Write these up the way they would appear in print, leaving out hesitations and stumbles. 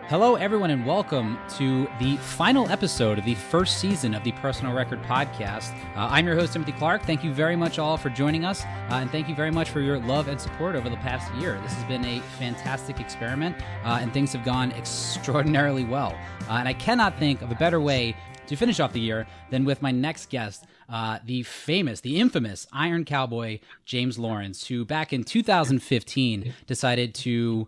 Hello, everyone, and welcome to the final episode of the first season of the Personal Record Podcast. I'm your host, Timothy Clark. Thank you very much all for joining us, and thank you very much for your love and support over the past year. This has been a fantastic experiment, and things have gone extraordinarily well. And I cannot think of a better way to finish off the year than with my next guest, the infamous Iron Cowboy, James Lawrence, who back in 2015 decided to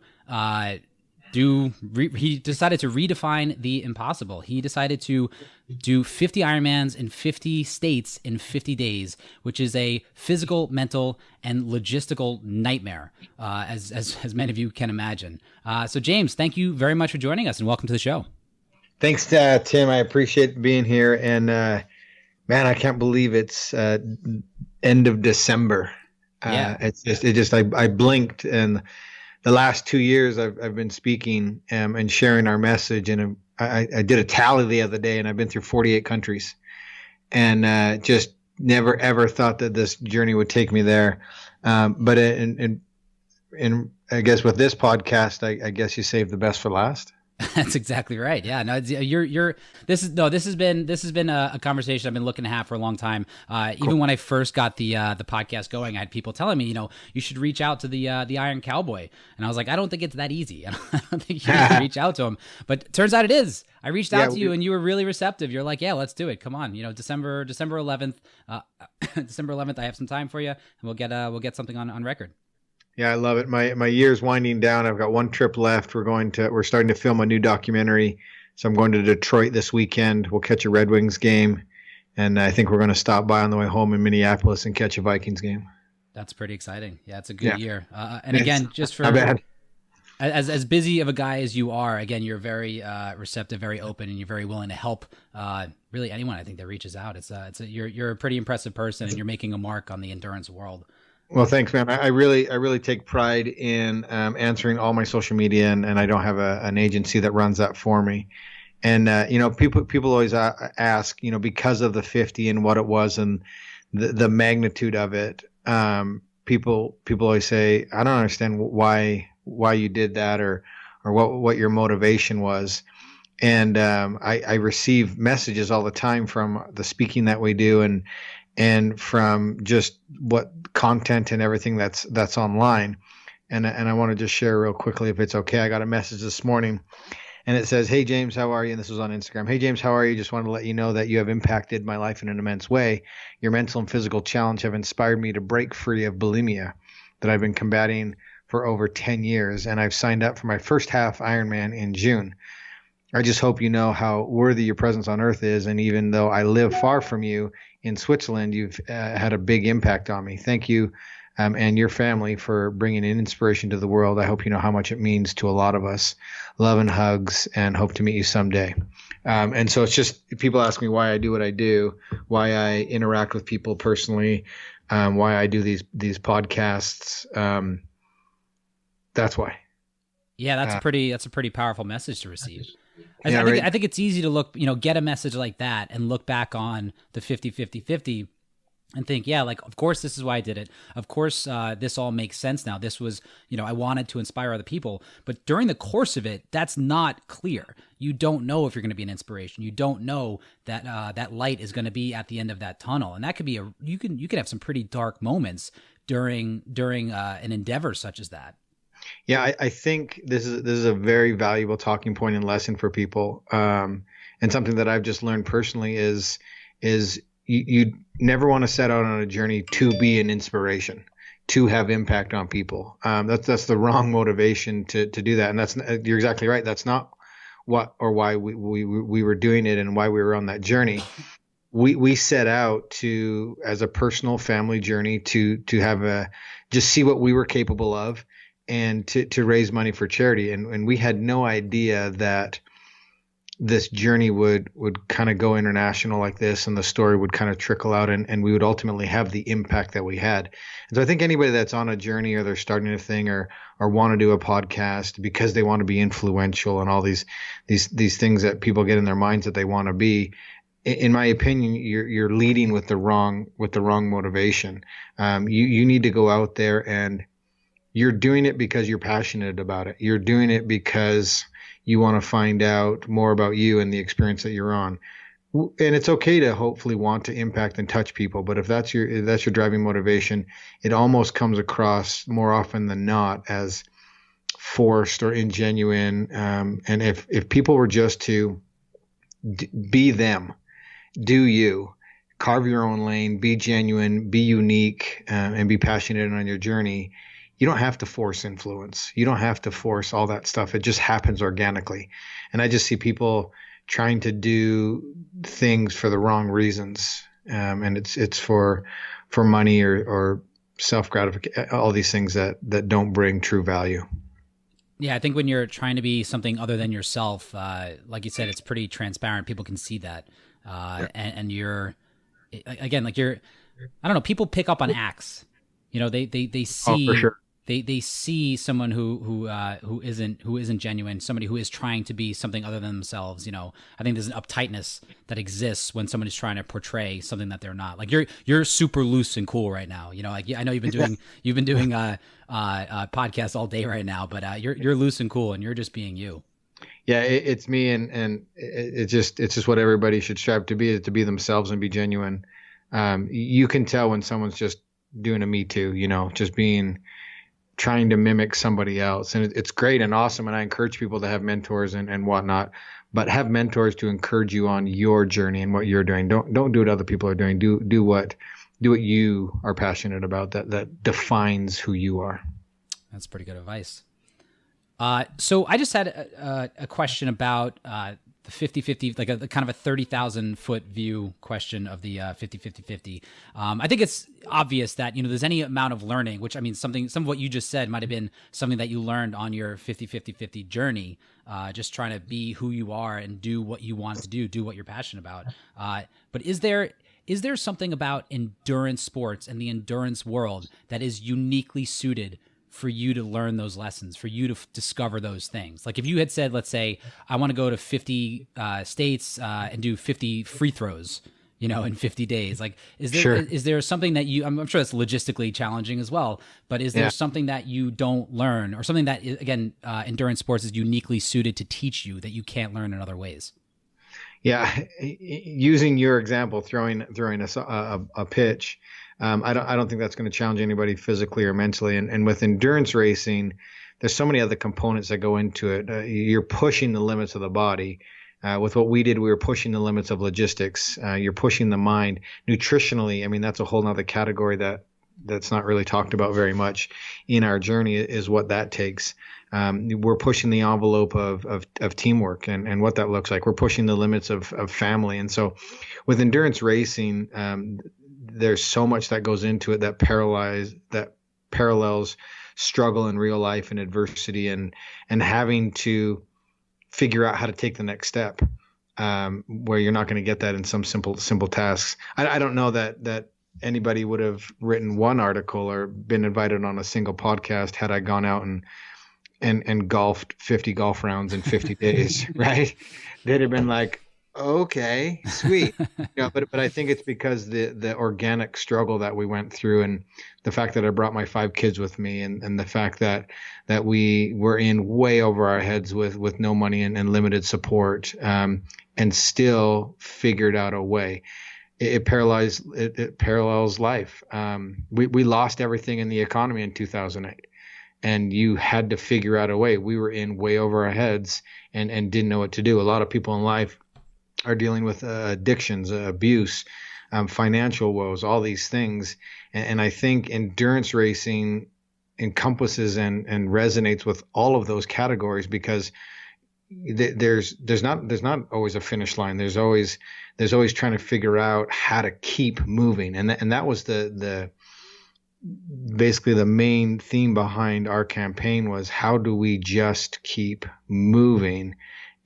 he decided to redefine the impossible. He decided to do 50 Ironmans in 50 states in 50 days, which is a physical, mental, and logistical nightmare, as many of you can imagine. So James, thank you very much for joining us, and welcome to the show. Thanks, Tim. I appreciate being here. And man, I can't believe it's end of December. I blinked, and the last 2 years I've been speaking and sharing our message, and I did a tally the other day, and I've been through 48 countries, and just never ever thought that this journey would take me there. But I guess with this podcast, I guess you saved the best for last. That's exactly right. Yeah, no, this has been a conversation I've been looking to have for a long time. Even when I first got the podcast going, I had people telling me, you should reach out to the Iron Cowboy, and I was like, I don't think it's that easy. I don't think you need to reach out to him, but it turns out it is. I reached out to you, and you were really receptive. You're like, yeah, let's do it. Come on, December 11th, December 11th. I have some time for you, and we'll get something on record. Yeah, I love it. My year's winding down. I've got one trip left. We're starting to film a new documentary. So I'm going to Detroit this weekend. We'll catch a Red Wings game. And I think we're going to stop by on the way home in Minneapolis and catch a Vikings game. That's pretty exciting. Yeah, it's a good year. And again, just for as busy of a guy as you are, again, you're very receptive, very open, and you're very willing to help really anyone, I think, that reaches out. You're a pretty impressive person, and you're making a mark on the endurance world. Well, thanks, man. I really take pride in answering all my social media, and I don't have an agency that runs that for me. And people always ask, because of the 50 and what it was and the magnitude of it. People always say, I don't understand why you did that or what your motivation was. And I receive messages all the time from the speaking that we do and from just what content and everything that's online. And I want to just share real quickly, if it's okay. I got a message this morning, and it says, "Hey James, how are you?" And this was on Instagram. "Hey James, how are you? Just wanted to let you know that you have impacted my life in an immense way. Your mental and physical challenge have inspired me to break free of bulimia that I've been combating for over 10 years. And I've signed up for my first half Ironman in June. I just hope you know how worthy your presence on earth is. And even though I live far from you in Switzerland, you've had a big impact on me. Thank you and your family for bringing in inspiration to the world. I hope you know how much it means to a lot of us. Love and hugs, and hope to meet you someday." And so it's just, people ask me why I do what I do, why I interact with people personally, why I do these podcasts. That's why. Yeah, that's a pretty powerful message to receive. I think it's easy to look, get a message like that and look back on the 50-50-50 and think, yeah, like, of course, this is why I did it. Of course, this all makes sense now. This was, I wanted to inspire other people. But during the course of it, that's not clear. You don't know if you're going to be an inspiration. You don't know that that light is going to be at the end of that tunnel. And that could be you can have some pretty dark moments during an endeavor such as that. Yeah, I think this is a very valuable talking point and lesson for people. And something that I've just learned personally is you never want to set out on a journey to be an inspiration, to have impact on people. That's the wrong motivation to do that. And you're exactly right. That's not what or why we were doing it and why we were on that journey. We set out as a personal family journey to have just see what we were capable of, and to raise money for charity. And we had no idea that this journey would kind of go international like this, and the story would kind of trickle out, and we would ultimately have the impact that we had. And so I think anybody that's on a journey, or they're starting a thing, or want to do a podcast because they want to be influential and all these things that people get in their minds that they want to be, in my opinion, you're leading with the wrong motivation. You need to go out there, and you're doing it because you're passionate about it. You're doing it because you want to find out more about you and the experience that you're on. And it's okay to hopefully want to impact and touch people, but if that's your driving motivation, it almost comes across more often than not as forced or ingenuine. And if people were just to be them, do you, carve your own lane, be genuine, be unique, and be passionate on your journey, you don't have to force influence. You don't have to force all that stuff. It just happens organically. And I just see people trying to do things for the wrong reasons. And it's for money or self gratification, all these things that don't bring true value. Yeah, I think when you're trying to be something other than yourself, like you said, it's pretty transparent. People can see that. And you're, again, like I don't know, people pick up on acts. You know, they see, Oh, for sure. they see someone who isn't genuine, somebody who is trying to be something other than themselves. You know, I think there's an uptightness that exists when somebody's trying to portray something that they're not. Like you're super loose and cool right now. You know, like I know you've been doing podcasts all day right now, but you're loose and cool and you're just being you. Yeah, it's me, and it's just what everybody should strive to be themselves and be genuine. You can tell when someone's just doing a me too, you know, just trying to mimic somebody else, and it's great and awesome. And I encourage people to have mentors and whatnot, but have mentors to encourage you on your journey and what you're doing. Don't do what other people are doing. Do what you are passionate about. That defines who you are. That's pretty good advice. So I just had a question about the 50-50, like a kind of a 30,000 foot view question of the 50-50-50. I think it's obvious that, you know, there's any amount of learning, which I mean, some of what you just said might have been something that you learned on your 50-50-50 journey, just trying to be who you are and do what you want to do what you're passionate about. But is there something about endurance sports and the endurance world that is uniquely suited for you to learn those lessons, for you to discover those things? Like if you had said, let's say, I want to go to 50 states and do 50 free throws, you know, in 50 days. Like, is there something that I'm sure that's logistically challenging as well, but is there something that you don't learn, or something that, again, endurance sports is uniquely suited to teach you that you can't learn in other ways? Yeah. Using your example, throwing a pitch, I don't think that's going to challenge anybody physically or mentally. And with endurance racing, there's so many other components that go into it. You're pushing the limits of the body. With what we did, we were pushing the limits of logistics. You're pushing the mind nutritionally. I mean, that's a whole nother category that's not really talked about very much in our journey, is what that takes. We're pushing the envelope of teamwork and what that looks like. We're pushing the limits of family. And so with endurance racing, there's so much that goes into it that parallels struggle in real life and adversity and having to figure out how to take the next step, where you're not going to get that in some simple tasks. I don't know that anybody would have written one article or been invited on a single podcast had I gone out and golfed 50 golf rounds in 50 days, right? They'd have been like, okay, sweet. But I think it's because the organic struggle that we went through, and the fact that I brought my 5 kids with me, and the fact that we were in way over our heads with no money and limited support, and still figured out a way. It parallels life. We lost everything in the economy in 2008. And you had to figure out a way. We were in way over our heads and didn't know what to do. A lot of people in life are dealing with addictions, abuse, financial woes, all these things. And I think endurance racing encompasses and resonates with all of those categories, because there's not always a finish line. There's always trying to figure out how to keep moving. And that was basically the main theme behind our campaign, was how do we just keep moving?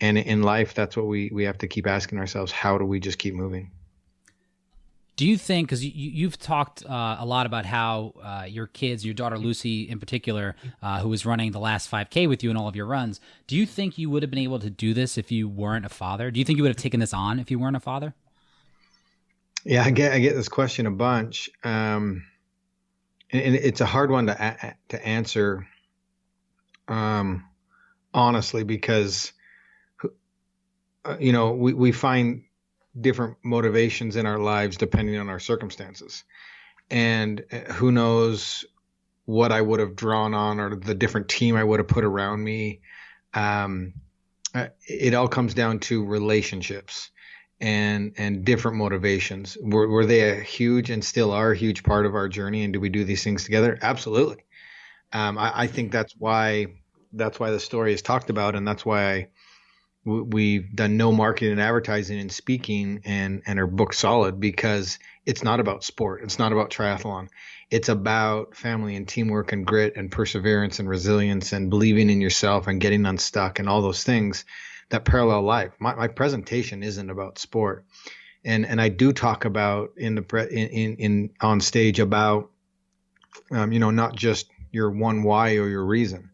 And in life, that's what we have to keep asking ourselves. How do we just keep moving? Do you think, because you've talked a lot about how your kids, your daughter Lucy in particular, who was running the last 5K with you in all of your runs, do you think you would have been able to do this if you weren't a father? Do you think you would have taken this on if you weren't a father? Yeah, I get this question a bunch. And it's a hard one to answer, honestly, because we find different motivations in our lives depending on our circumstances. And who knows what I would have drawn on or the different team I would have put around me. It all comes down to relationships and different motivations. Were they a huge and still are a huge part of our journey? And do we do these things together? Absolutely. I think that's why the story is talked about, and that's why we've done no marketing and advertising and speaking and are booked solid, because it's not about sport. It's not about triathlon. It's about family and teamwork and grit and perseverance and resilience and believing in yourself and getting unstuck and all those things that parallel life. My presentation isn't about sport. And I do talk about on stage about, not just your one why or your reason.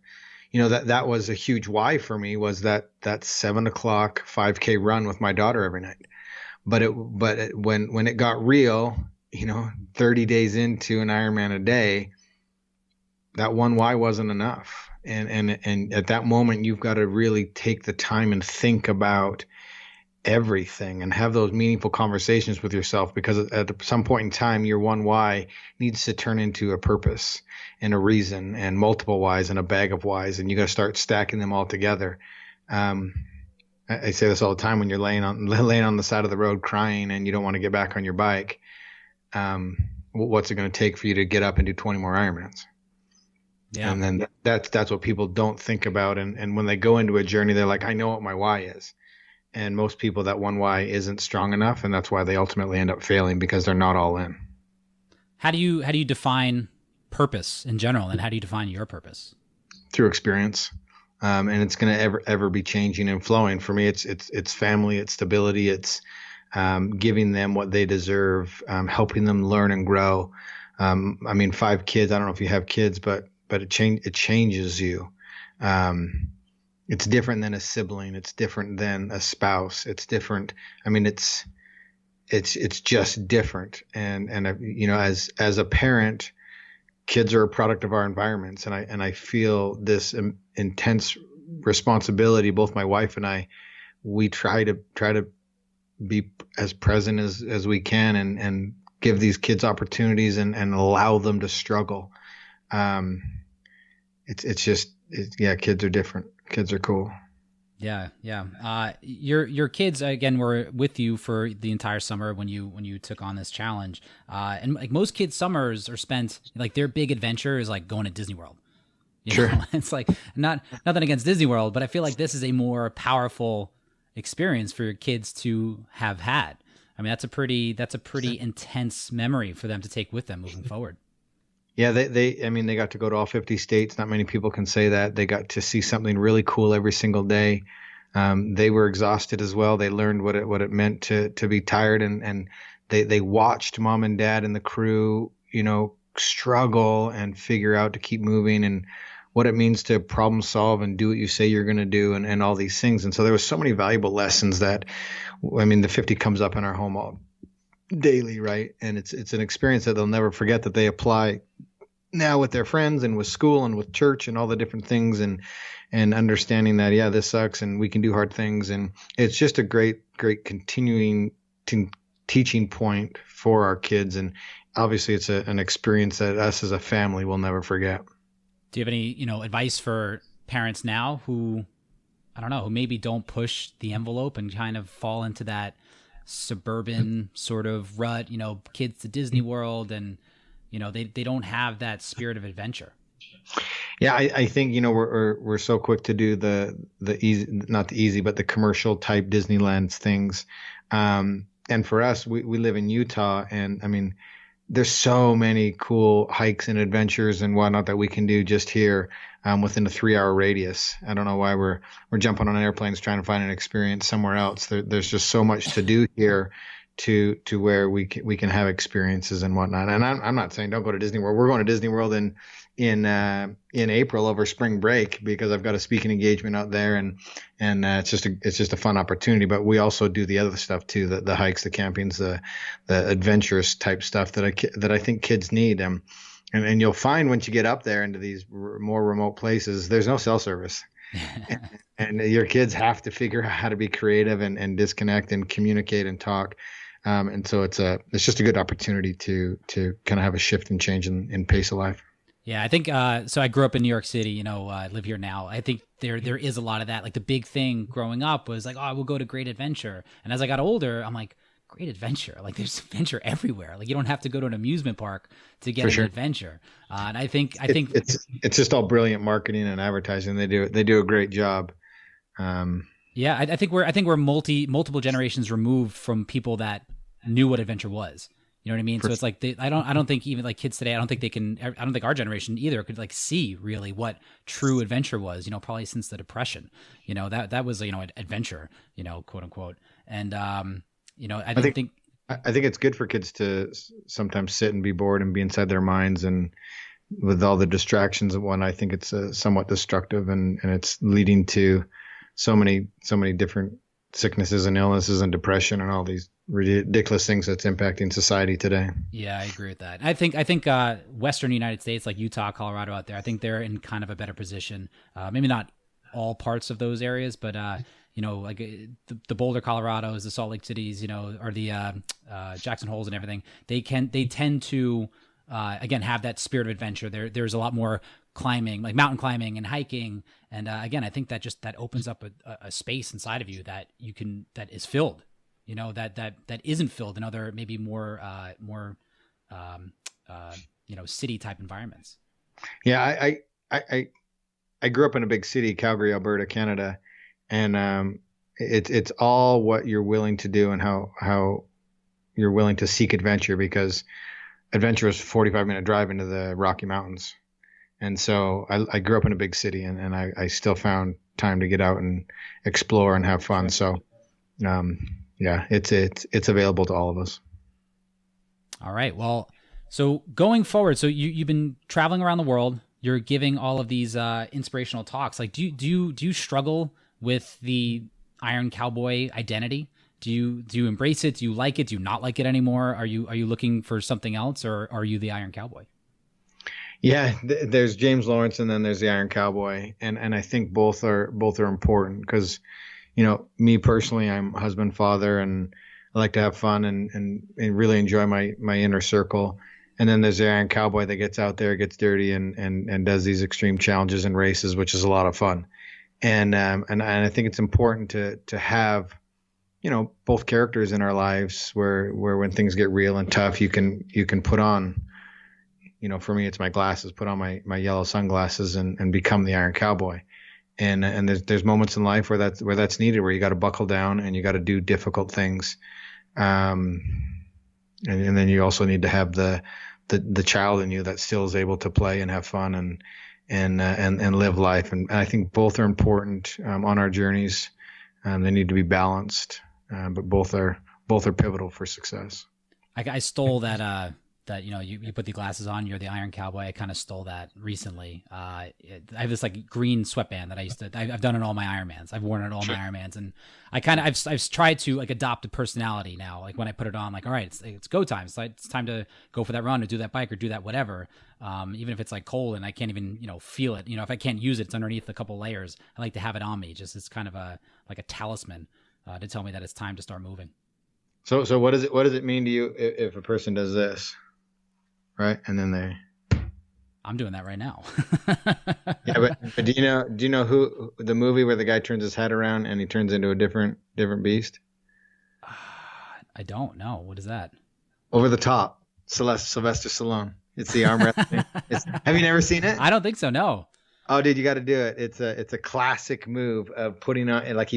That was a huge why for me, was that 7 o'clock 5K run with my daughter every night. But when it got real, 30 days into an Ironman a day, that one why wasn't enough. And at that moment, you've got to really take the time and think about everything and have those meaningful conversations with yourself, because at some point in time, your one why needs to turn into a purpose and a reason and multiple whys and a bag of whys, and you got to start stacking them all together. I say this all the time: when you're laying on the side of the road crying and you don't want to get back on your bike, what's it going to take for you to get up and do 20 more Ironmans? Yeah. And then that's what people don't think about. And when they go into a journey, they're like, I know what my why is. And most people, that one why isn't strong enough, and that's why they ultimately end up failing, because they're not all in. How do you define purpose in general, and how do you define your purpose? Through experience. And it's going to ever be changing and flowing. For me, it's family, it's stability, it's giving them what they deserve, helping them learn and grow. 5 kids. I don't know if you have kids, but it changes you. It's different than a sibling. It's different than a spouse. It's different. It's just different. And as a parent, kids are a product of our environments, and I feel this intense responsibility. Both my wife and I, we try to be as present as we can and give these kids opportunities and allow them to struggle. Kids are different. Kids are cool. Yeah. Your kids, again, were with you for the entire summer when you took on this challenge. And like most kids' summers are spent, like their big adventure is like going to Disney World. Sure. It's like nothing against Disney World, but I feel like this is a more powerful experience for your kids to have had. That's a pretty intense memory for them to take with them moving forward. Yeah, they got to go to all 50 states. Not many people can say that. They got to see something really cool every single day. They were exhausted as well. They learned what it meant to be tired, and they watched mom and dad and the crew, struggle and figure out to keep moving, and what it means to problem solve and do what you say you're going to do, and all these things. And so there was so many valuable lessons that, the 50 comes up in our home all daily, right? And it's an experience that they'll never forget, that they apply now with their friends and with school and with church and all the different things, and understanding that, yeah, this sucks and we can do hard things. And it's just a great continuing teaching point for our kids. And obviously it's an experience that us as a family will never forget. Do you have any, advice for parents now who maybe don't push the envelope and kind of fall into that suburban sort of rut, kids to Disney World, and they don't have that spirit of adventure? Yeah, I think we're so quick to do the easy, not the easy, but the commercial type Disneyland things. And for us, we live in Utah, and there's so many cool hikes and adventures and whatnot that we can do just here within a 3-hour radius. I don't know why we're jumping on airplanes trying to find an experience somewhere else. There's just so much to do here to where we can have experiences and whatnot. And I'm not saying don't go to Disney World. We're going to Disney World in April over spring break, because I've got a speaking engagement out there, and it's just a fun opportunity. But we also do the other stuff too, the hikes, the campings, the adventurous type stuff that I think kids need. And you'll find once you get up there into these more remote places, there's no cell service. and your kids have to figure out how to be creative and disconnect and communicate and talk. And so it's just a good opportunity to kind of have a shift and change in pace of life. Yeah, I think so. I grew up in New York City. I live here now. I think there is a lot of that. Like the big thing growing up was like, oh, we'll go to Great Adventure. And as I got older, I'm like, Great Adventure. Like there's adventure everywhere. Like you don't have to go to an amusement park to get an adventure. And I think it's just all brilliant marketing and advertising. They do a great job. Yeah, I think we're multiple generations removed from people that knew what adventure was. You know what I mean? So it's like I don't think even like kids today, I don't think our generation either could like see really what true adventure was, probably since the Depression. That was, an adventure, quote unquote. And I think it's good for kids to sometimes sit and be bored and be inside their minds, and with all the distractions and whatnot, I think it's somewhat destructive, and it's leading to so many different sicknesses and illnesses and depression and all these ridiculous things that's impacting society today. Yeah, I agree with that. I think Western United States, like Utah, Colorado out there, I think they're in kind of a better position. Maybe not all parts of those areas, but like the Boulder, Colorados, the Salt Lake Cities, or the Jackson Holes and everything. They tend to again have that spirit of adventure. There's a lot more climbing, like mountain climbing and hiking, and again, I think that opens up a space inside of you that is filled. That isn't filled in other maybe more city type environments. Yeah, I grew up in a big city, Calgary, Alberta, Canada, and it's all what you're willing to do and how you're willing to seek adventure, because adventure is a 45-minute drive into the Rocky Mountains. And so I grew up in a big city, and I still found time to get out and explore and have fun. So, yeah, it's available to all of us. All right. Well, so going forward, so you've been traveling around the world. You're giving all of these inspirational talks. Like, do you struggle with the Iron Cowboy identity? Do you embrace it? Do you like it? Do you not like it anymore? Are you looking for something else, or are you the Iron Cowboy? Yeah, there's James Lawrence, and then there's the Iron Cowboy, and I think both are important, because me personally, I'm husband, father, and I like to have fun and really enjoy my inner circle. And then there's the Iron Cowboy that gets out there, gets dirty, and does these extreme challenges and races, which is a lot of fun. And I think it's important to have both characters in our lives, where when things get real and tough, you can put on. For me, it's my glasses, put on my yellow sunglasses and become the Iron Cowboy. And there's moments in life where that's needed, where you got to buckle down and you got to do difficult things. And then you also need to have the child in you that still is able to play and have fun and live life. And I think both are important on our journeys. They need to be balanced, but both are pivotal for success. I stole that you put the glasses on, you're the Iron Cowboy. I kind of stole that recently. I have this like green sweatband that I've done in all my Ironmans. I've worn it in all my Ironmans, and I've tried to like adopt a personality now. Like when I put it on, like, all right, it's go time. It's time to go for that run or do that bike or do that whatever. Even if it's like cold and I can't even feel it. If I can't use it, it's underneath a couple layers. I like to have it on me. Just it's kind of a talisman to tell me that it's time to start moving. So what does it mean to you if a person does this? Right, and then I'm doing that right now. Yeah, but do you know who the movie where the guy turns his head around and he turns into a different beast? I don't know. What is that? Over the Top. Sylvester Stallone. It's the arm wrestling. Have you never seen it? I don't think so. No. Oh, dude, you got to do it. It's a classic move of putting on, like,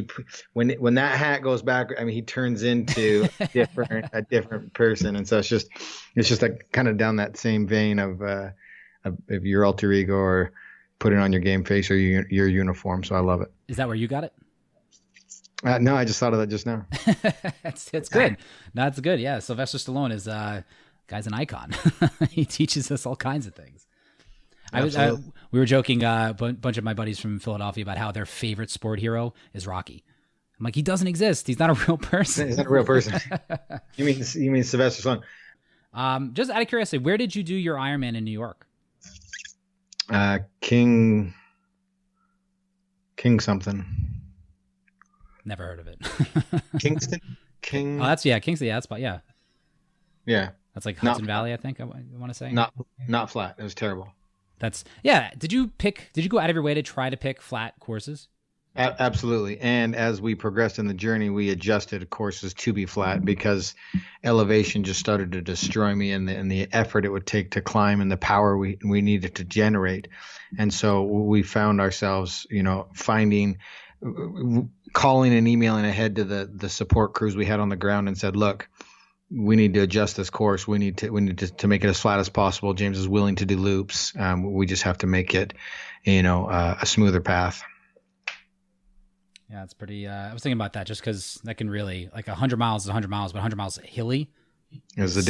when that hat goes back. I mean, he turns into a different person, and so it's just like kind of down that same vein of your alter ego or putting on your game face or your uniform. So I love it. Is that where you got it? No, I just thought of that just now. It's good. That's good. Yeah, Sylvester Stallone is guy's an icon. He teaches us all kinds of things. We were joking, a bunch of my buddies from Philadelphia, about how their favorite sport hero is Rocky. I'm like, he doesn't exist. He's not a real person. He's not a real person. You mean Sylvester Stallone? Just out of curiosity, where did you do your Ironman in New York? King King something. Never heard of it. Kingston? King. Oh, Kingston. Yeah, that's spot. Yeah. Yeah. That's like Hudson Valley, I think I want to say. Not flat. It was terrible. Did you go out of your way to try to pick flat courses? Absolutely. And as we progressed in the journey, we adjusted courses to be flat because elevation just started to destroy me and the effort it would take to climb and the power we needed to generate. And so we found ourselves, calling and emailing ahead to the support crews we had on the ground and said, look, we need to adjust this course. We need to make it as flat as possible. James is willing to do loops. We just have to make it, a smoother path. Yeah, it's pretty. I was thinking about that just because that can really, like 100 miles is 100 miles, but 100 miles hilly. It's a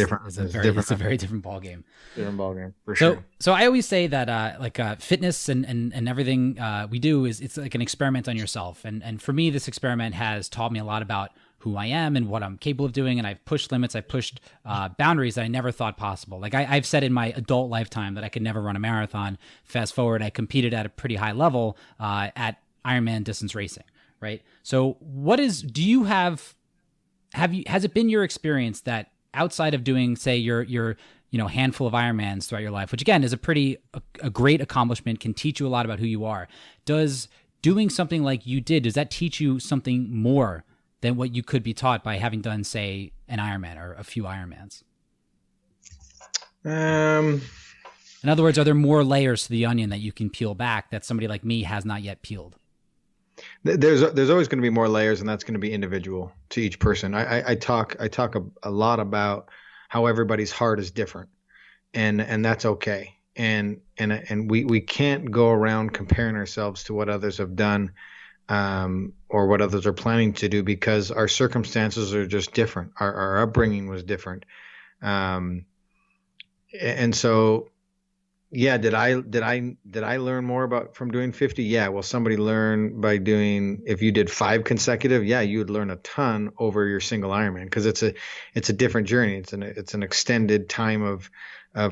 very different ball game. Different ball game for sure. So I always say that fitness and everything we do it's like an experiment on yourself. And for me, this experiment has taught me a lot about who I am and what I'm capable of doing. And I've pushed limits. I've pushed boundaries that I never thought possible. Like I've said in my adult lifetime that I could never run a marathon. Fast forward, I competed at a pretty high level at Ironman distance racing. Right. So has it been your experience that outside of doing, say, your handful of Ironmans throughout your life, which again is a great accomplishment, can teach you a lot about who you are. Does doing something like you did, does that teach you something more than what you could be taught by having done, say, an Ironman or a few Ironmans? In other words, are there more layers to the onion that you can peel back that somebody like me has not yet peeled? There's always going to be more layers, and that's going to be individual to each person. I talk a lot about how everybody's heart is different, and that's okay. And we can't go around comparing ourselves to what others have done, or what others are planning to do, because our circumstances are just different. Our upbringing was different, and so. Yeah, did I learn more from doing 50? Yeah, well, somebody learned by doing, if you did 5 consecutive, yeah, you would learn a ton over your single Ironman, because it's a different journey. It's an extended time of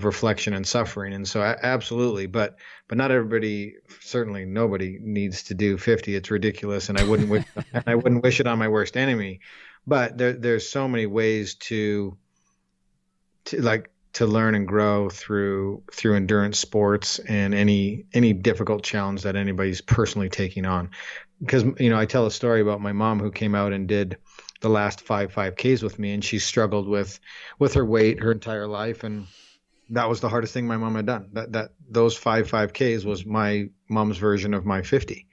reflection and suffering. And so absolutely, but not everybody, certainly nobody needs to do 50. It's ridiculous, and I wouldn't wish it on my worst enemy. But there's so many ways to learn and grow through endurance sports and any difficult challenge that anybody's personally taking on. Because, I tell a story about my mom who came out and did the last 5Ks with me, and she struggled with her weight her entire life. And that was the hardest thing my mom had done. Those 5Ks was my mom's version of my 50.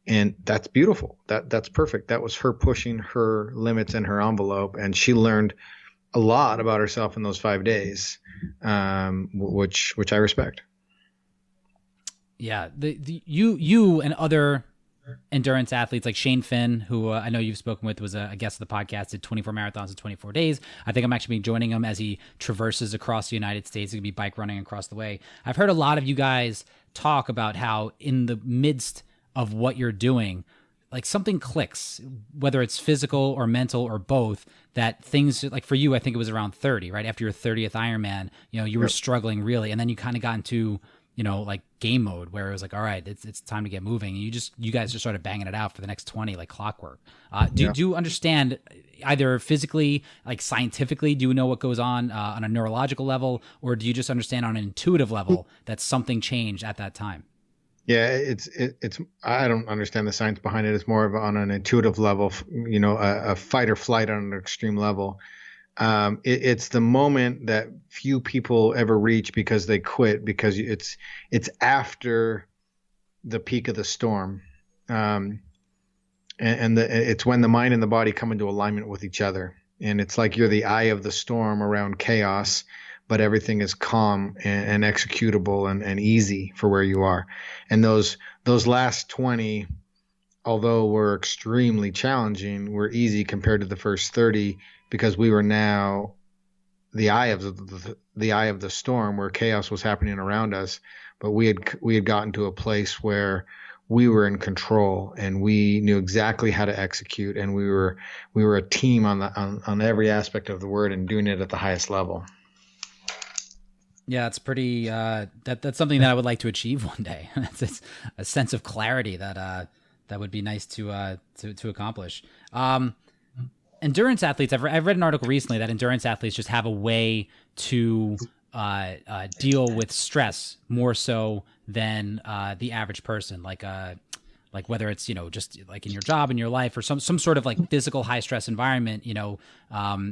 And that's beautiful. That's perfect. That was her pushing her limits and her envelope. And she learned a lot about herself in those 5 days, which I respect. Yeah, you and other endurance athletes like Shane Finn, who I know you've spoken with, was a guest of the podcast, did 24 marathons in 24 days. I think I'm actually joining him as he traverses across the United States. He's going to be bike running across the way. I've heard a lot of you guys talk about how in the midst of what you're doing, like something clicks, whether it's physical or mental or both, that things, like for you, I think it was around 30, right? After your 30th Ironman, you were struggling really. And then you kind of got into, like game mode where it was like, all right, it's time to get moving. And you guys just started banging it out for the next 20, like clockwork. Do you understand either physically, like scientifically, do you know what goes on a neurological level, or do you just understand on an intuitive level that something changed at that time? Yeah, it's I don't understand the science behind it. It's more of on an intuitive level, a fight or flight on an extreme level. It's the moment that few people ever reach because they quit, because it's after the peak of the storm. It's when the mind and the body come into alignment with each other. And it's like you're the eye of the storm around chaos, but everything is calm and executable and easy for where you are. And those last 20, although were extremely challenging, were easy compared to the first 30, because we were now the eye of the storm, where chaos was happening around us. But we had gotten to a place where we were in control and we knew exactly how to execute, and we were a team on every aspect of the word and doing it at the highest level. Yeah, it's pretty. That's something that I would like to achieve one day. It's a sense of clarity that that would be nice to accomplish. Endurance athletes, I've read an article recently that endurance athletes just have a way to deal with stress more so than the average person, like whether it's, just like in your job, in your life, or some sort of like physical high stress environment,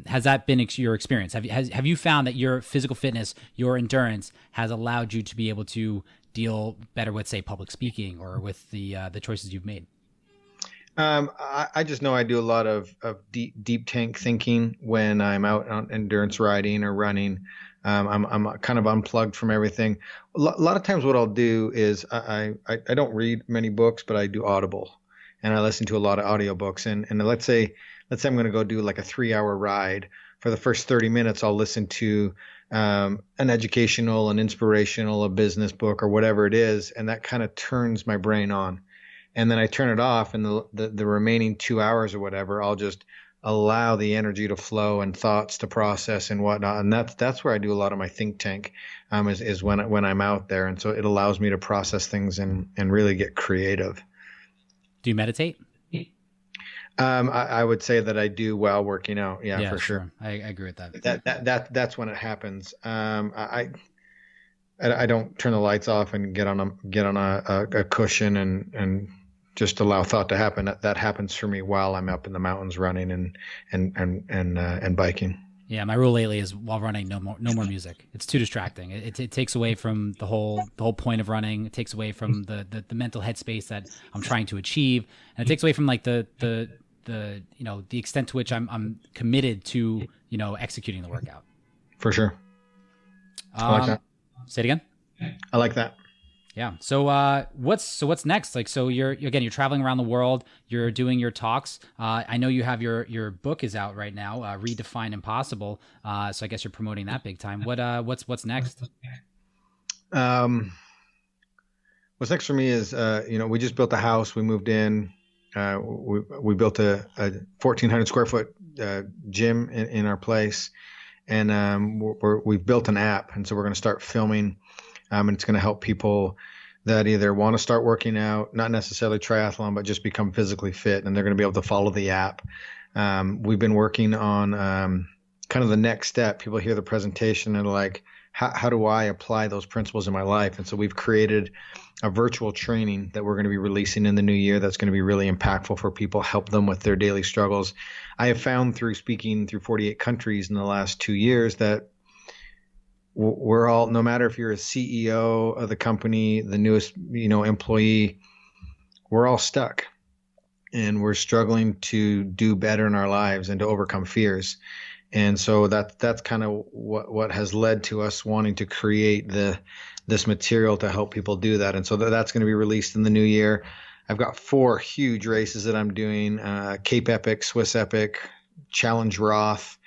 has that been your experience? Have you found that your physical fitness, your endurance has allowed you to be able to deal better with, say, public speaking or with the choices you've made? I just know I do a lot of deep tank thinking when I'm out on endurance riding or running. I'm kind of unplugged from everything. A lot of times what I'll do is I don't read many books, but I do Audible, and I listen to a lot of audiobooks. And let's say I'm going to go do like a 3-hour ride. For the first 30 minutes, I'll listen to an educational, an inspirational, a business book, or whatever it is, and that kind of turns my brain on. And then I turn it off, and the remaining 2 hours or whatever, I'll just allow the energy to flow and thoughts to process and whatnot. And that's where I do a lot of my think tank, is when I'm out there. And so it allows me to process things and really get creative. Do you meditate? I would say that I do while working out. Yeah, for sure. I agree with that. That's when it happens. I don't turn the lights off and get on a cushion and just allow thought to happen. That happens for me while I'm up in the mountains running and biking. Yeah, my rule lately is while running, no more music. It's too distracting. It takes away from the whole point of running. It takes away from the mental headspace that I'm trying to achieve, and it takes away from like the extent to which I'm committed to executing the workout. For sure. I like that. Say it again. I like that. Yeah. So what's next? Like, so you're traveling around the world. You're doing your talks. I know you have your book is out right now, Redefine Impossible. So I guess you're promoting that big time. What's next? What's next for me is we just built a house. We moved in. We built a 1,400 square foot gym in our place, and we've built an app, and so we're going to start filming. And it's going to help people that either want to start working out, not necessarily triathlon, but just become physically fit, and they're going to be able to follow the app. We've been working on kind of the next step. People hear the presentation and are like, how do I apply those principles in my life? And so we've created a virtual training that we're going to be releasing in the new year that's going to be really impactful for people, help them with their daily struggles. I have found through speaking through 48 countries in the last 2 years that we're all, no matter if you're a CEO of the company, the newest, employee, we're all stuck, and we're struggling to do better in our lives and to overcome fears. And so that's kind of what has led to us wanting to create this material to help people do that. And so that's going to be released in the new year. I've got 4 huge races that I'm doing: Cape Epic, Swiss Epic, Challenge Roth,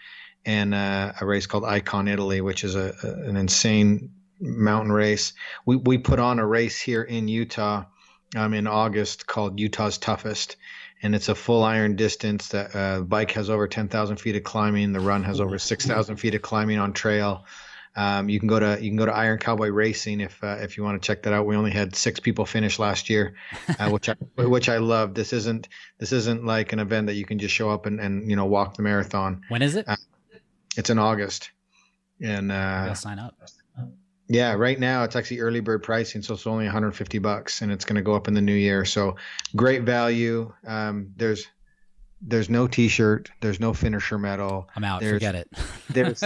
and a race called Icon Italy, which is an insane mountain race. We put on a race here in Utah in August called Utah's Toughest, and it's a full iron distance. That the bike has over 10,000 feet of climbing. The run has over 6,000 feet of climbing on trail. You can go to Iron Cowboy Racing if you want to check that out. We only had 6 people finish last year, which I love. This isn't like an event that you can just show up and walk the marathon. When is it? It's in August, and I'll sign up. Yeah, right now it's actually early bird pricing, so it's only $150, and it's going to go up in the new year. So great value. There's no T-shirt. There's no finisher medal. I'm out. Forget it. There's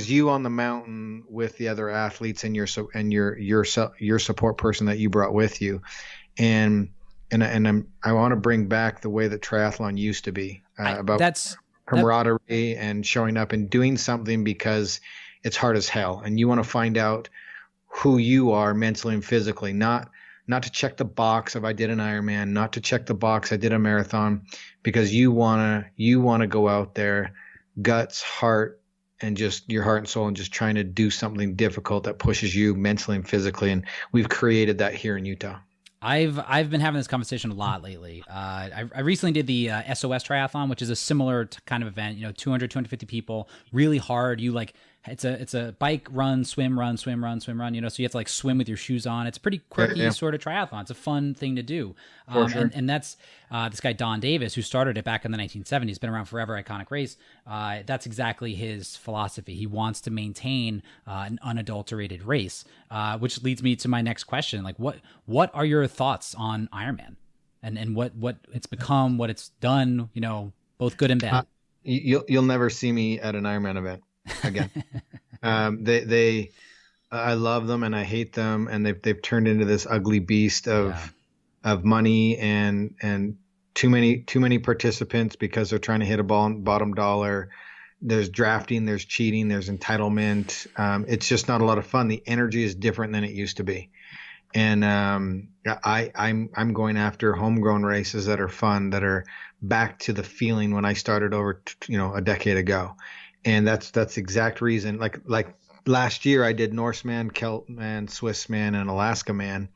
you on the mountain with the other athletes and your support person that you brought with you, and I want to bring back the way that triathlon used to be about camaraderie and showing up and doing something because it's hard as hell, and you want to find out who you are mentally and physically, not to check the box of I did an Ironman, not to check the box I did a marathon, because you want to go out there, guts, heart, and just your heart and soul, and just trying to do something difficult that pushes you mentally and physically. And we've created that here in Utah. I've been having this conversation a lot lately. I recently did the SOS triathlon, which is a similar kind of event, 200, 250 people, really hard. You like it's a bike, run, swim, run, swim, run, swim, run. You know, so you have to like swim with your shoes on. It's a pretty quirky sort of triathlon. It's a fun thing to do. Sure. And that's this guy Don Davis, who started it back in the 1970s, been around forever, iconic race. That's exactly his philosophy. He wants to maintain an unadulterated race, which leads me to my next question. Like, what are your thoughts on Ironman, and what it's become, what it's done? You know, both good and bad. You'll never see me at an Ironman event again. I love them and I hate them, and they've turned into this ugly beast of money and too many participants because they're trying to hit a bottom dollar. There's drafting, there's cheating, there's entitlement. It's just not a lot of fun. The energy is different than it used to be. And I'm going after homegrown races that are fun, that are back to the feeling when I started over, a decade ago. And that's the exact reason. Like last year, I did Norseman, Celtman, Swissman, and Alaska Man.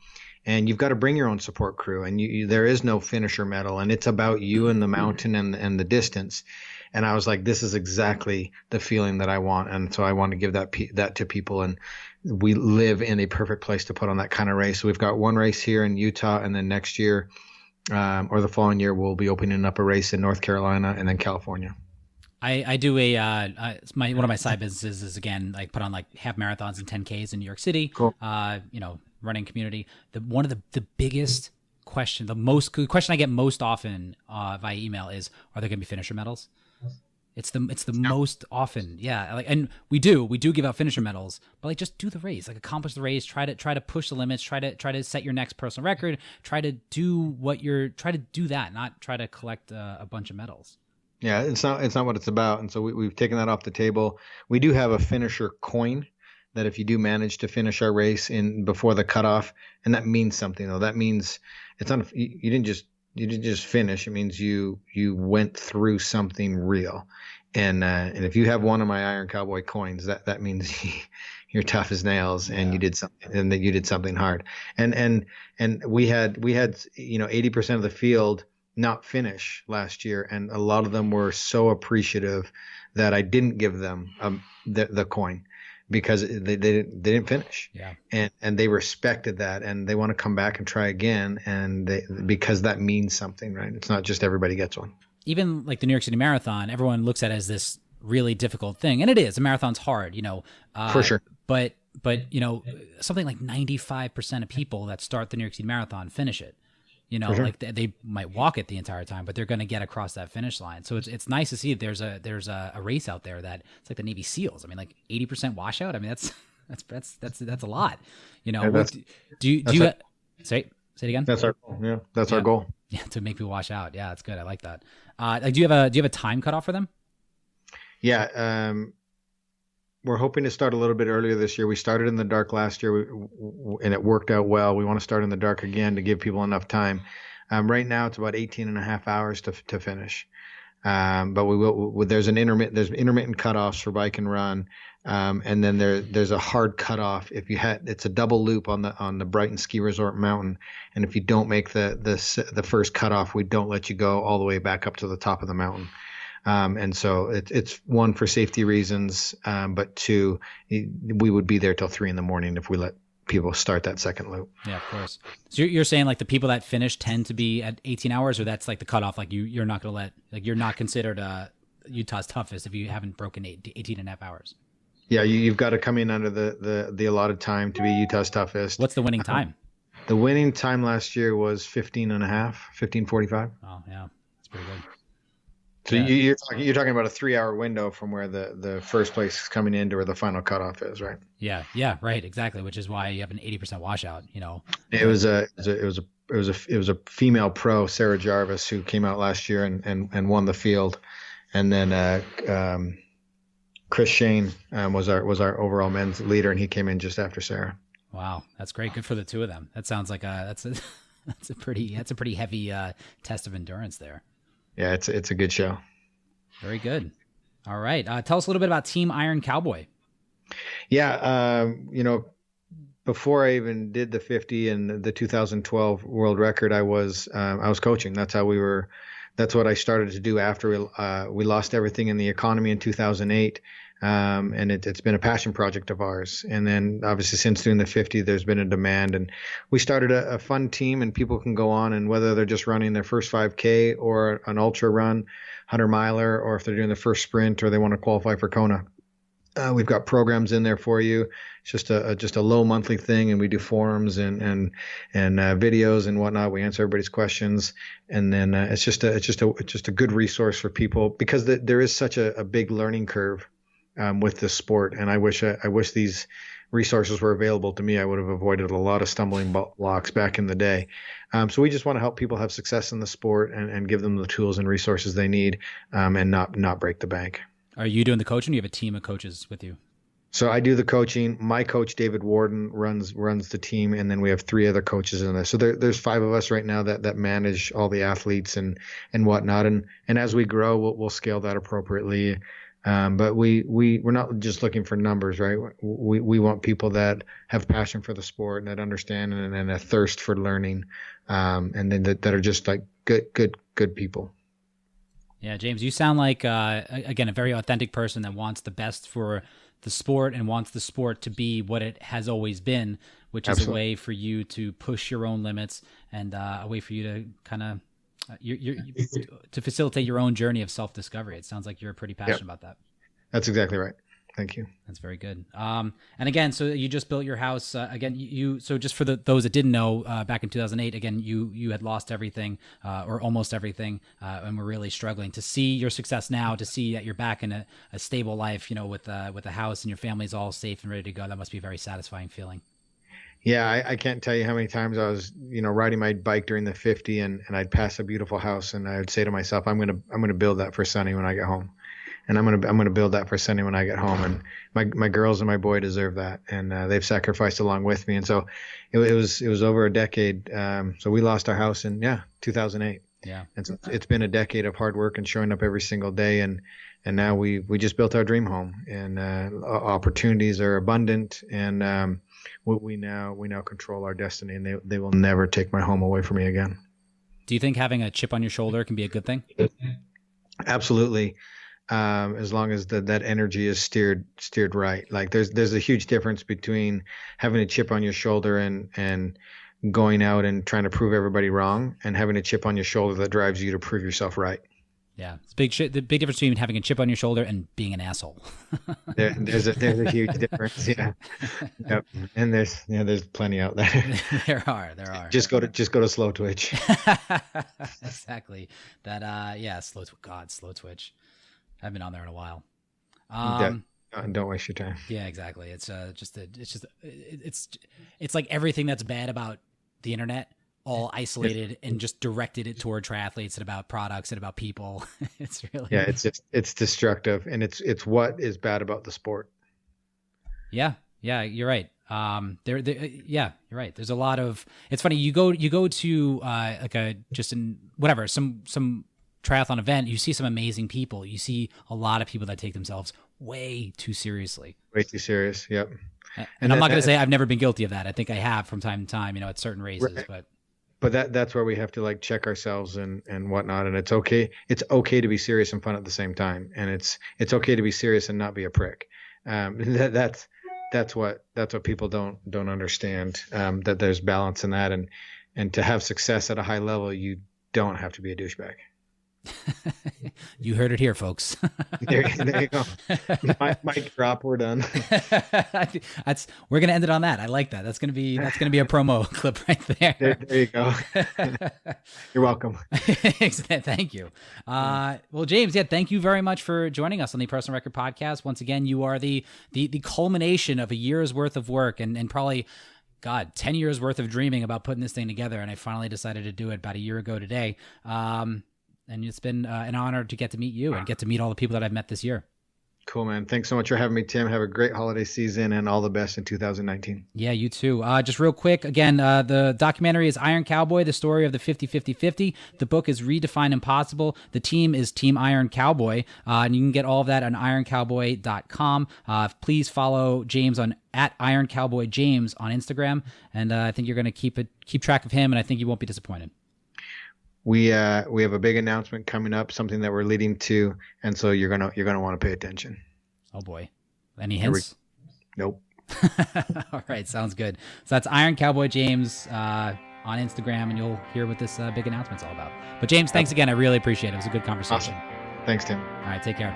And you've got to bring your own support crew, and there is no finisher medal, and it's about you and the mountain and the distance. And I was like, this is exactly the feeling that I want. And so I want to give that to people. And we live in a perfect place to put on that kind of race. So we've got one race here in Utah, and then next year, or the following year, we'll be opening up a race in North Carolina and then California. I do one of my side businesses is, again, like put on like half marathons and 10Ks in New York City. Cool. Running community. One of the biggest question, the question I get most often via email is, are there going to be finisher medals? It's the most often. Yeah. Like, and we do give out finisher medals, but like, just do the race, like accomplish the race, try to push the limits, try to set your next personal record, try to do that, not try to collect a bunch of medals. Yeah. It's not what it's about. And so we've taken that off the table. We do have a finisher coin that if you do manage to finish our race before the cutoff, and that means something though. That means it's not, you didn't just finish. It means you went through something real. And if you have one of my Iron Cowboy coins, that means you're tough as nails, and you did something, and that you did something hard. And we had 80% of the field not finish last year, and a lot of them were so appreciative that I didn't give them the coin, because they didn't finish. Yeah. And they respected that, and they want to come back and try again, and because that means something, right? It's not just everybody gets one. Even like the New York City Marathon, everyone looks at it as this really difficult thing, and it is. A marathon's hard, for sure. But something like 95% of people that start the New York City Marathon finish it. Sure. Like they might walk it the entire time, but they're going to get across that finish line. So it's nice to see that there's a race out there that it's like the Navy SEALs. I mean, like 80% washout. I mean, that's a lot. Say it again? That's our goal. Yeah, that's our goal. Yeah, to make people wash out. Yeah, that's good. I like that. Do you have a time cutoff for them? Yeah, we're hoping to start a little bit earlier this year. We started in the dark last year, and it worked out well. We want to start in the dark again to give people enough time. Right now, it's about 18 and a half hours to finish. But we will. There's intermittent cutoffs for bike and run, and then there's a hard cutoff if it's a double loop on the Brighton Ski Resort mountain, and if you don't make the first cutoff, we don't let you go all the way back up to the top of the mountain. And so it's one, for safety reasons, but two, we would be there till 3 a.m. if we let people start that second loop. Yeah, of course. So you're saying like the people that finish tend to be at 18 hours, or that's like the cutoff? Like you're not going to you're not considered Utah's toughest if you haven't broken 18 and a half hours. Yeah, you've got to come in under the allotted time to be Utah's toughest. What's the winning time? The winning time last year was 15:45. Oh yeah, that's pretty good. So yeah. You're talking about a 3-hour window from where the first place is coming in to where the final cutoff is, right? Yeah, right, exactly. Which is why you have an 80% washout. It was a female pro, Sarah Jarvis, who came out last year and won the field, and then Chris Shane was our overall men's leader, and he came in just after Sarah. Wow, that's great. Good for the two of them. That sounds like that's a pretty heavy test of endurance there. Yeah, it's a good show. Very good. All right. Tell us a little bit about Team Iron Cowboy. Yeah. Before I even did the 50 and the 2012 world record, I was coaching. That's what I started to do after we lost everything in the economy in 2008. And it's been a passion project of ours. And then obviously since doing the 50, there's been a demand, and we started a fun team, and people can go on, and whether they're just running their first 5K or an ultra run, 100-miler, or if they're doing the first sprint or they want to qualify for Kona. We've got programs in there for you. It's just a low monthly thing, and we do forums and videos and whatnot. We answer everybody's questions, and then it's just a good resource for people, because there is such a big learning curve with this sport. And I wish these resources were available to me. I would have avoided a lot of stumbling blocks back in the day. So we just want to help people have success in the sport and give them the tools and resources they need, and not break the bank. Are you doing the coaching? Do you have a team of coaches with you? So I do the coaching. My coach, David Warden, runs the team, and then we have 3 other coaches in there. So there's 5 of us right now that manage all the athletes and whatnot. And as we grow, we'll scale that appropriately. But we're not just looking for numbers, right? We want people that have passion for the sport and that understand and a thirst for learning, and then that are just like good people. Yeah, James, you sound like, again, a very authentic person that wants the best for the sport and wants the sport to be what it has always been, which is Absolutely. A way for you to push your own limits and a way for you to kind of to facilitate your own journey of self-discovery. It sounds like you're pretty passionate about that. That's exactly right. Thank you. That's very good. And again, so you just built your house. Again, so just for those that didn't know, back in 2008, again, you had lost everything, or almost everything, and were really struggling. To see your success now, to see that you're back in a stable life, with a house and your family's all safe and ready to go, that must be a very satisfying feeling. Yeah, I can't tell you how many times I was, riding my bike during the 50, and I'd pass a beautiful house, and I would say to myself, I'm gonna build that for Sunny when I get home. And I'm gonna build that for Sunny when I get home, and my girls and my boy deserve that, and they've sacrificed along with me. And so it was over a decade. So we lost our house in 2008. Yeah, and so it's been a decade of hard work and showing up every single day, and now we just built our dream home, and opportunities are abundant, and we now control our destiny, and they will never take my home away from me again. Do you think having a chip on your shoulder can be a good thing? Absolutely. As long as that energy is steered right. Like there's a huge difference between having a chip on your shoulder and going out and trying to prove everybody wrong, and having a chip on your shoulder that drives you to prove yourself right. Yeah, it's the big difference between having a chip on your shoulder and being an asshole. There's a huge difference. Yeah, yep. And there's plenty out there. There are. Just go to Slow Twitch. Exactly. That Slow Twitch. I haven't been on there in a while. Don't waste your time. Yeah, exactly. It's like everything that's bad about the internet, all isolated and just directed it toward triathletes and about products and about people. It's really it's destructive, and it's what is bad about the sport. Yeah, you're right. You're right. There's a lot of. It's funny. You go to some triathlon event, you see some amazing people. You see a lot of people that take themselves way too seriously. Way too serious. Yep. And I'm not going to say I've never been guilty of that. I think I have from time to time, at certain races, right. But that's where we have to check ourselves and whatnot. And it's okay. It's okay to be serious and fun at the same time. And it's okay to be serious and not be a prick. That's what people don't understand. That there's balance in that, and to have success at a high level, you don't have to be a douchebag. You heard it here, folks. there you go. Mic drop. We're done. We're gonna end it on that. I like that. That's gonna be a promo clip right there. There you go. You're welcome. Thank you. Well, James, thank you very much for joining us on the Personal Record Podcast. Once again, you are the culmination of a year's worth of work and probably 10 years worth of dreaming about putting this thing together. And I finally decided to do it about a year ago today. And it's been an honor to get to meet you and get to meet all the people that I've met this year. Cool, man. Thanks so much for having me, Tim. Have a great holiday season and all the best in 2019. Yeah, you too. Just real quick, again, the documentary is Iron Cowboy, the story of the 50-50-50. The book is Redefine Impossible. The team is Team Iron Cowboy. And you can get all of that on ironcowboy.com. Please follow James at Iron Cowboy James on Instagram. And I think you're going to keep track of him, and I think you won't be disappointed. We have a big announcement coming up, something that we're leading to, and so you're gonna want to pay attention. Oh boy. Any hints? Nope. All right. Sounds good. So that's Iron Cowboy James on Instagram, and you'll hear what this big announcement's all about. But James, thanks again. I really appreciate it. It was a good conversation. Awesome. Thanks, Tim. All right. Take care.